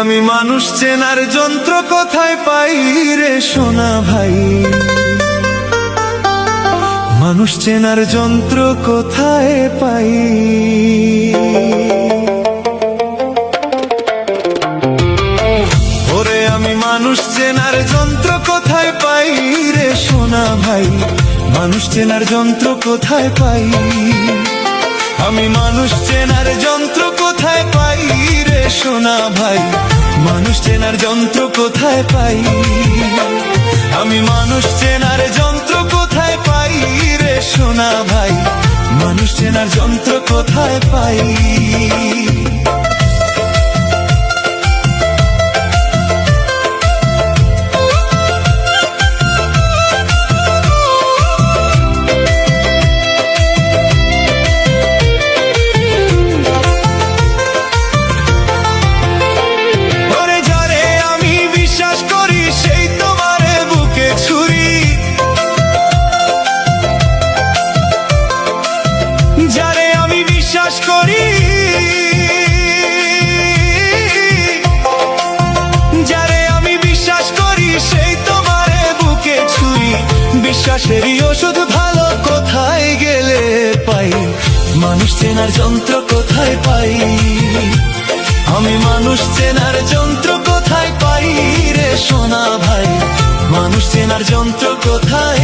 আমি মানুষ চেনার যন্ত্র কোথায় পাই রে সোনা ভাই, মানুষ চেনার যন্ত্র কোথায় পাই। ওরে আমি মানুষ চেনার যন্ত্র কোথায় পাই রে সোনা ভাই, মানুষ চেনার যন্ত্র কোথায় পাই। আমি মানুষ চেনার যন্ত্র কোথায় পাই রে সোনা ভাই, মানুষ চেনার যন্ত্র কোথায় পাই। আমি মানুষ চেনার যন্ত্র কোথায় পাই রে সোনা ভাই, মানুষ চেনার যন্ত্র কোথায় পাই। যারে আমি বিশ্বাস করি, যারে আমি বিশ্বাস করি সেই তোমারে বুকে ছুরি। বিশ্বাসেরই ওষুধ ভালো কোথায় গেলে পাই, মানুষ চেনার যন্ত্র কোথায় পাই। আমি মানুষ চেনার যন্ত্র কোথায় পাই রে সোনা ভাই, মানুষ চেনার যন্ত্র কোথায়